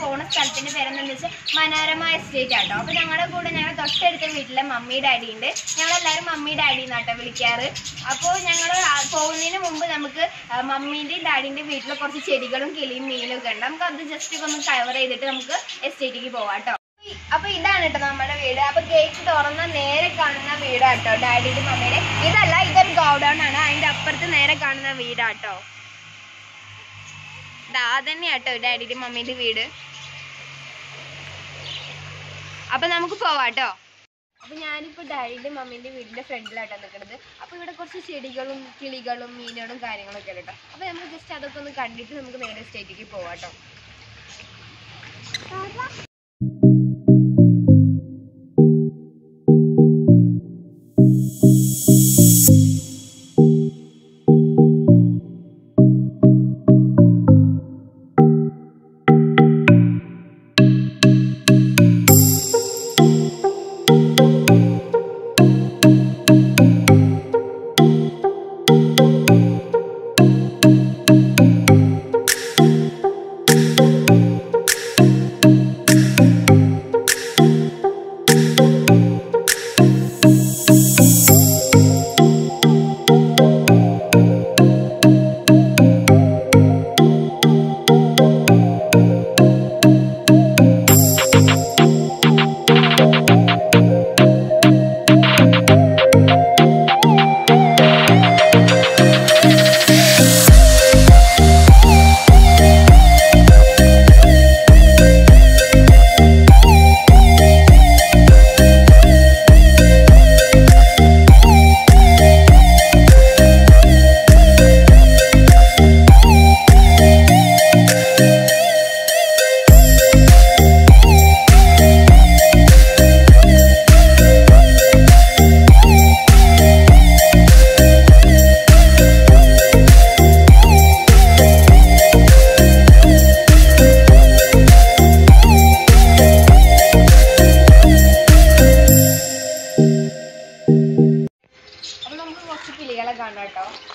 പോണ സ്ഥലത്തിന്റെ പേരെന്താണെന്ന് വെച്ചാൽ മനോരമ എസ്റ്റേറ്റ് ആട്ടോ. അപ്പൊ ഞങ്ങളുടെ കൂടെ ഞങ്ങളുടെ തൊട്ടടുത്ത വീട്ടിലെ മമ്മി ഡാഡി ഉണ്ട്. ഞങ്ങളെല്ലാവരും മമ്മി ഡാഡി എന്നാട്ടോ വിളിക്കാറ്. അപ്പോൾ ഞങ്ങൾ പോകുന്നതിന് മുമ്പ് നമുക്ക് മമ്മീന്റെയും ഡാഡിന്റെയും വീട്ടിൽ കുറച്ച് ചെടികളും കിളിയും മീനും ഒക്കെ ഉണ്ട്. നമുക്ക് അത് ജസ്റ്റ് ഒന്ന് കവർ ചെയ്തിട്ട് നമുക്ക് എസ്റ്റേറ്റിലേക്ക് പോവാം കേട്ടോ. അപ്പൊ ഇതാണ് കേട്ടോ നമ്മുടെ വീട്. അപ്പൊ ഗേറ്റ് തുറന്ന നേരെ കാണുന്ന വീടാട്ടോ ഡാഡിയുടെ മമ്മിയുടെ. ഇതല്ല, ഇതൊരു ഗോഡൌൺ ആണ്. അതിന്റെ അപ്പുറത്ത് നേരെ കാണുന്ന വീടാട്ടോ. അതന്നെയാട്ടോ ഡാഡിയുടെ മമ്മിയുടെ വീട്. അപ്പൊ നമുക്ക് പോവാട്ടോ. അപ്പൊ ഞാനിപ്പോ ഡാഡിയുടെ മമ്മീന്റെ വീടിന്റെ ഫ്രണ്ടിലാട്ടോ നിൽക്കുന്നത്. അപ്പൊ ഇവിടെ കുറച്ച് ചെടികളും കിളികളും മീനുകളും കാര്യങ്ങളൊക്കെ ഉണ്ട് കേട്ടോ. അപ്പൊ നമുക്ക് ജസ്റ്റ് അതൊക്കെ ഒന്ന് കണ്ടിട്ട് നമുക്ക് നേരെ എസ്റ്റേറ്റിലേക്ക് പോവാട്ടോ.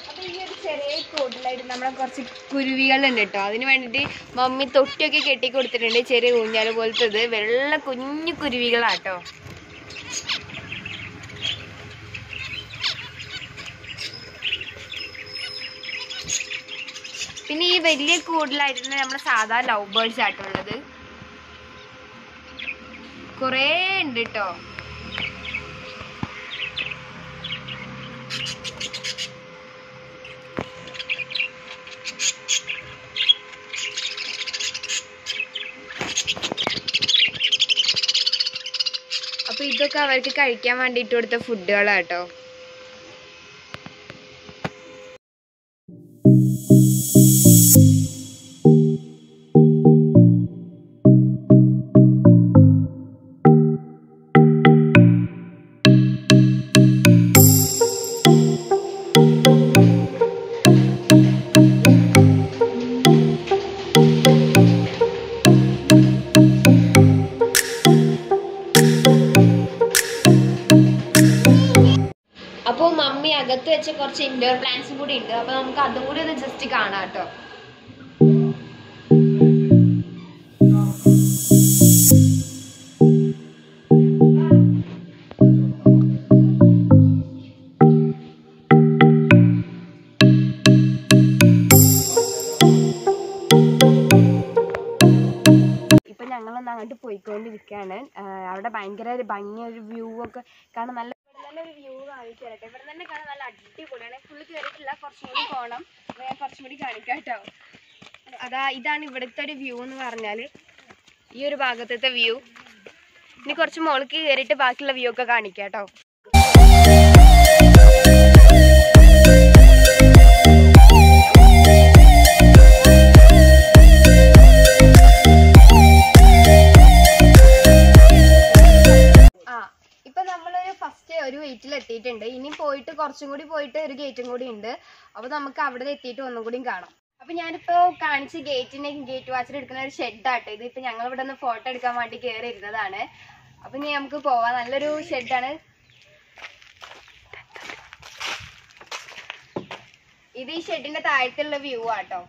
അപ്പൊ ഈ ഒരു ചെറിയ കൂട്ടിലായിട്ട് നമ്മളെ കുറച്ച് കുരുവികളുണ്ട് കേട്ടോ. അതിന് വേണ്ടിയിട്ട് മമ്മി തൊട്ടിയൊക്കെ കെട്ടി കൊടുത്തിട്ടുണ്ട്. ചെറിയ ഊഞ്ഞാല് പോലത്തത് വെള്ള കുഞ്ഞു കുരുവികളാട്ടോ. പിന്നെ ഈ വലിയ കൂട്ടിലായിട്ട് നമ്മളെ സാധാ ലവ് ബേർഡ്സ് ആട്ടുള്ളത് കുറേ ഉണ്ട് കേട്ടോ. അപ്പൊ ഇതൊക്കെ അവർക്ക് കഴിക്കാൻ വേണ്ടിയിട്ട് കൊടുത്ത ഫുഡുകളാട്ടോ. അപ്പോൾ മമ്മി അകത്ത് വെച്ച കുറച്ച് ഇൻഡോർ പ്ലാന്റ്സും കൂടി ഉണ്ട്. അപ്പൊ നമുക്ക് അതും കൂടി ഒന്ന് ജസ്റ്റ് കാണാം കേട്ടോ. ഇപ്പൊ ഞങ്ങളൊന്ന് അങ്ങോട്ട് പോയിക്കൊണ്ടിരിക്കുകയാണ്. അവിടെ ഭയങ്കര ഭംഗിയൊരു വ്യൂ ഒക്കെ കാണാൻ നല്ലൊരു വ്യൂ കാണിച്ചു തരട്ടെ. ഇവിടെ തന്നെ കാണാൻ നല്ല അടിപൊളിയാണ്. ഫുള്ള് കയറിയിട്ടില്ല, കുറച്ചും കൂടി പോകണം. ഞാൻ കുറച്ചും കൂടി കാണിക്കാം കേട്ടോ. ഇതാണ് ഇവിടുത്തെ ഒരു വ്യൂ എന്ന് പറഞ്ഞാൽ, ഈ ഒരു ഭാഗത്തെ വ്യൂ. ഇനി കുറച്ച് മുകളിലേക്ക് കയറിയിട്ട് ബാക്കിയുള്ള വ്യൂ ഒക്കെ കാണിക്കാം കേട്ടോ. ഒരു വെയിറ്റിൽ എത്തിയിട്ടുണ്ട്. ഇനി പോയിട്ട് കുറച്ചും കൂടി പോയിട്ട് ഒരു ഗേറ്റും കൂടി ഉണ്ട്. അപ്പൊ നമുക്ക് അവിടെ എത്തിയിട്ട് ഒന്നും കൂടി കാണാം. അപ്പൊ ഞാനിപ്പോ കാണിച്ച ഗേറ്റ് വാച്ചർ എടുക്കുന്ന ഒരു ഷെഡാട്ടോ. ഇതിപ്പോ ഞങ്ങൾ ഇവിടെ നിന്ന് ഫോട്ടോ എടുക്കാൻ വേണ്ടി കയറി ഇരുന്നതാണ്. അപ്പൊ ഇനി നമുക്ക് പോവാം. നല്ലൊരു ഷെഡാണ് ഇത്. ഈ ഷെഡിന്റെ താഴത്തുള്ള വ്യൂ ആട്ടോ.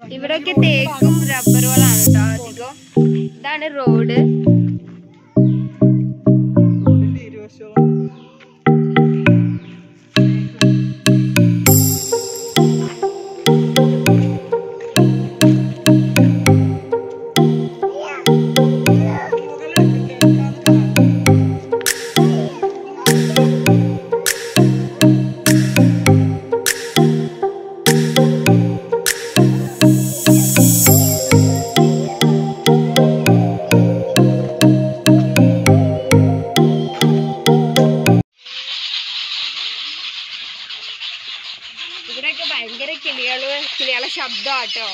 ഇവിടെയൊക്കെ തേക്കും റബ്ബറുകളാണ് കേട്ടോ അധികം. ഇതാണ് റോഡ്. ഇവിടെയൊക്കെ ഭയങ്കര കിളികളെ ശബ്ദമാട്ടോ.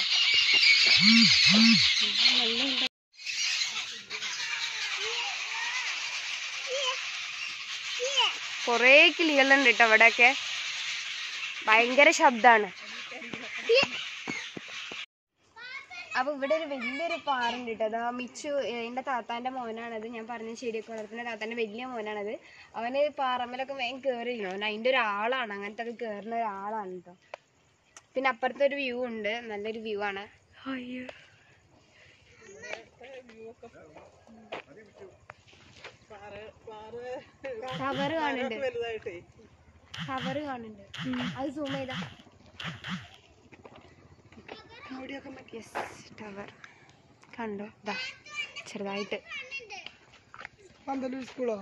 കൊറേ കിളികളുണ്ട് കേട്ടോ ഇവിടെയൊക്കെ. ഭയങ്കര ശബ്ദാണ്. അപ്പൊ ഇവിടെ ഒരു വലിയൊരു പാറുണ്ട് കേട്ടോ. അതാ മിച്ചു എന്റെ താത്താന്റെ മോനാണത്. ഞാൻ പറഞ്ഞ ശരിയൊക്കെ വളർത്തുന്ന താത്താന്റെ വലിയ മോനാണത്. അവന് പാറമ്മലൊക്കെ വേഗം കയറിയിരുന്നു. അവൻ അതിന്റെ ഒരാളാണ്. അങ്ങനത്തെ ഒക്കെ കയറുന്ന ഒരാളാണ് കേട്ടോ. പിന്നെ അപ്പുറത്തെ ഒരു വ്യൂ ഉണ്ട്. നല്ലൊരു വ്യൂ ആണ്. ടവർ കാണുന്നുണ്ട്. അത് സൂം ചെയ്താ ടവർ കണ്ടോ? ഇതാ ചെറുതായിട്ട്. സ്കൂളോ?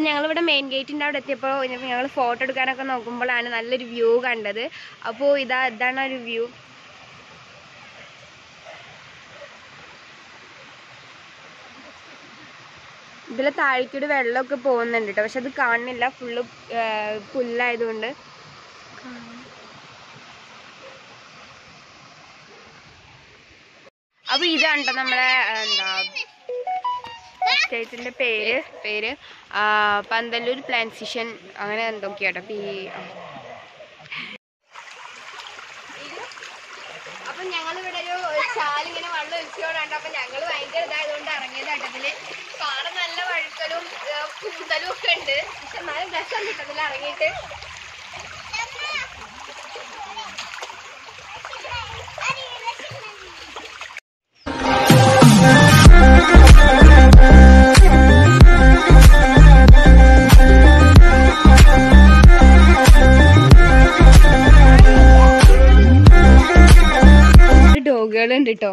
ഞങ്ങളിവിടെ മെയിൻ ഗേറ്റിൻ്റെ അവിടെ എത്തിയപ്പോൾ ഞങ്ങൾ ഫോട്ടോ എടുക്കാനൊക്കെ നോക്കുമ്പോഴാണ് നല്ലൊരു വ്യൂ കണ്ടത്. അപ്പോൾ ഇതാണ് ഒരു വ്യൂ. ഇതിലെ താഴേക്കൂടി വെള്ളമൊക്കെ പോകുന്നുണ്ട് കേട്ടോ. പക്ഷെ അത് കാണുന്നില്ല, ഫുള്ള് പുല്ലായതുകൊണ്ട്. അപ്പോൾ ഇതാണ് കേട്ടോ നമ്മളെ സ്റ്റേറ്റിന്റെ പേര് പന്തല്ലൂർ പ്ലാന്റേഷൻ അങ്ങനെ എന്തൊക്കെയാട്ടോ. അപ്പൊ ഞങ്ങളിവിടെ ഒരു ചാലിങ്ങനെ വെള്ളം ഒഴിച്ചോണ്ടാണ്. അപ്പൊ ഞങ്ങൾ ഭയങ്കര ഇതായതുകൊണ്ട് ഇറങ്ങിയത് ഘട്ടത്തില്. കാണാൻ നല്ല വഴുക്കലും കൂടുതലും ഒക്കെ ഉണ്ട്. പക്ഷെ എന്നാലും രസം കിട്ടത്തില്ല ഇറങ്ങിയിട്ട്. ഡോഗുകളുണ്ട് കേട്ടോ.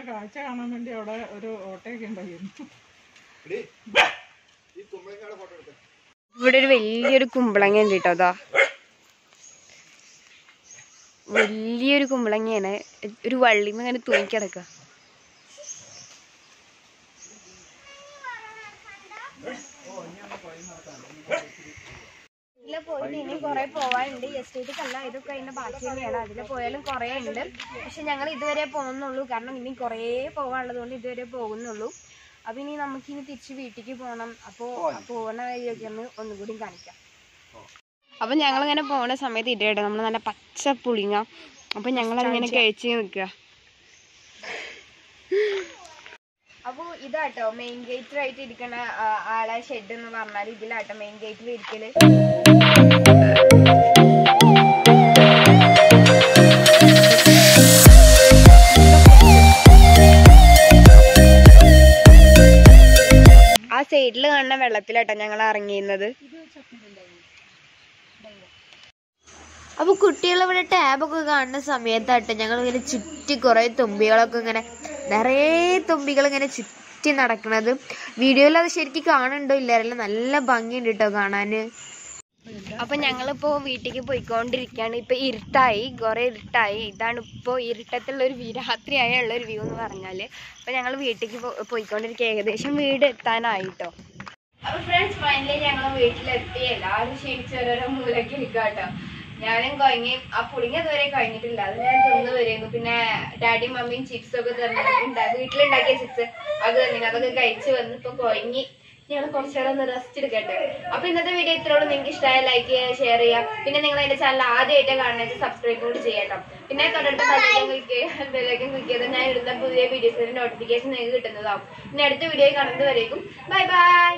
കാഴ്ച കാണാൻ വേണ്ടി അവിടെ ഒരു ഓട്ടയൊക്കെ ഉണ്ടായിരുന്നു. ഇവിടെ ഒരു വലിയൊരു കുമ്പളങ്ങ ഉണ്ട് കേട്ടോ. അതാ വലിയൊരു കുമ്പളങ്ങയാണ്. ഒരു വള്ളിമ ഇങ്ങനെ തൂങ്ങിക്കിടക്കുക. ഇതിലെ പോയിട്ട് ഇനി കുറെ പോവാനുണ്ട്. എസ്റ്റേറ്റിക്കല്ല, ഇതൊക്കെ അതിന്റെ ബാക്കി തന്നെയാണ്. അതിൽ പോയാലും കുറെ ഉണ്ട്. പക്ഷെ ഞങ്ങൾ ഇതുവരെ പോകുന്നുള്ളൂ. കാരണം ഇനി കുറെ പോകാനുള്ളത് കൊണ്ട് ഇതുവരെ പോകുന്നുള്ളൂ. അപ്പൊ ഇനി നമുക്കിനി തിരിച്ച് വീട്ടിലേക്ക് പോകണം. അപ്പോൾ പോകുന്ന വഴിയൊക്കെ ഒന്നും കൂടി കാണിക്കാം. അപ്പൊ ഞങ്ങളിങ്ങനെ പോണ സമയത്ത് ഇടയിട നമ്മൾ നല്ല പച്ച പുളിങ്ങ. അപ്പൊ ഞങ്ങളതിങ്ങനെ കഴിച്ച് നിൽക്കുക. അപ്പോൾ ഇതാട്ടോ മെയിൻ ഗേറ്റിലായിട്ട് ഇരിക്കുന്ന ആളെ ഷെഡ് എന്ന് പറഞ്ഞാൽ ഇതിലാട്ടോ മെയിൻ ഗേറ്റിൽ ഇരിക്കല്. ആ സൈഡിൽ കാണുന്ന വെള്ളത്തിലാട്ടോ ഞങ്ങൾ ഇറങ്ങിയിരുന്നത്. അപ്പൊ കുട്ടികൾ ഇവിടെ ടാബൊക്കെ കാണുന്ന സമയത്താട്ടോ ഞങ്ങൾ ഇങ്ങനെ ചുറ്റി കുറെ തുമ്പികളൊക്കെ ഇങ്ങനെ നിറയെ തുമ്പികൾ ഇങ്ങനെ ചുറ്റി നടക്കണത്. വീഡിയോയിൽ അത് ശരിക്കും കാണുന്നുണ്ടോ ഇല്ലാരല്ല, നല്ല ഭംഗിയുണ്ട് കേട്ടോ കാണാന്. അപ്പൊ ഞങ്ങളിപ്പോ വീട്ടിലേക്ക് പോയിക്കൊണ്ടിരിക്കുകയാണ്. ഇപ്പൊ ഇരുട്ടായി, കുറെ ഇരുട്ടായി. ഇതാണ് ഇപ്പോ ഇരുട്ടത്തുള്ള ഒരു രാത്രിയായുള്ള ഒരു വ്യൂ എന്ന് പറഞ്ഞാല്. അപ്പൊ ഞങ്ങൾ വീട്ടിലേക്ക് പോയിക്കൊണ്ടിരിക്കുക. ഏകദേശം വീട് എത്താനായിട്ടോ. അപ്പൊ ഫ്രണ്ട്സ് ഫൈനലി ഞങ്ങൾ വീട്ടിലെത്തി. എല്ലാവരും ക്ഷീണിച്ച് ഓരോരോ മൂലക്ക് ഇരിക്കുക കേട്ടോ. ഞാനും കഴിഞ്ഞ് ആ പുളിങ്ങ ഇതുവരെ കഴിഞ്ഞിട്ടില്ല, അത് ഞാൻ തിന്ന് വരുന്നു. പിന്നെ ഡാഡിയും മമ്മിയും ചിപ്സ് ഒക്കെ തന്നെ വീട്ടിലുണ്ടാക്കിയ ചിപ്സ് അത് തന്നെ അതൊക്കെ കഴിച്ച് വന്ന് ഇപ്പൊ കഴിഞ്ഞ് ഞങ്ങൾ കുറച്ചുകൂടെ ഒന്ന് റെസ്റ്റ് എടുക്കട്ടെ. അപ്പൊ ഇന്നത്തെ വീഡിയോ ഇത്രയോട് നിങ്ങൾക്ക് ഇഷ്ടമായ ലൈക്ക് ചെയ്യുക, ഷെയർ ചെയ്യുക. പിന്നെ നിങ്ങൾ എന്റെ ചാനൽ ആദ്യമായിട്ട് കാണുന്നത് സബ്സ്ക്രൈബ് കൂടി ചെയ്യട്ടോ. പിന്നെ തൊട്ടടുത്ത ബെല്ലൈക്കൻ ക്ലിക്ക് ചെയ്ത് ഞാൻ ഇടുന്ന പുതിയ വീഡിയോസിന്റെ നോട്ടിഫിക്കേഷൻ നിങ്ങൾക്ക് കിട്ടുന്നതാവും. പിന്നെ അടുത്ത വീഡിയോ കാണുന്നത് വരേക്കും ബൈ ബൈ.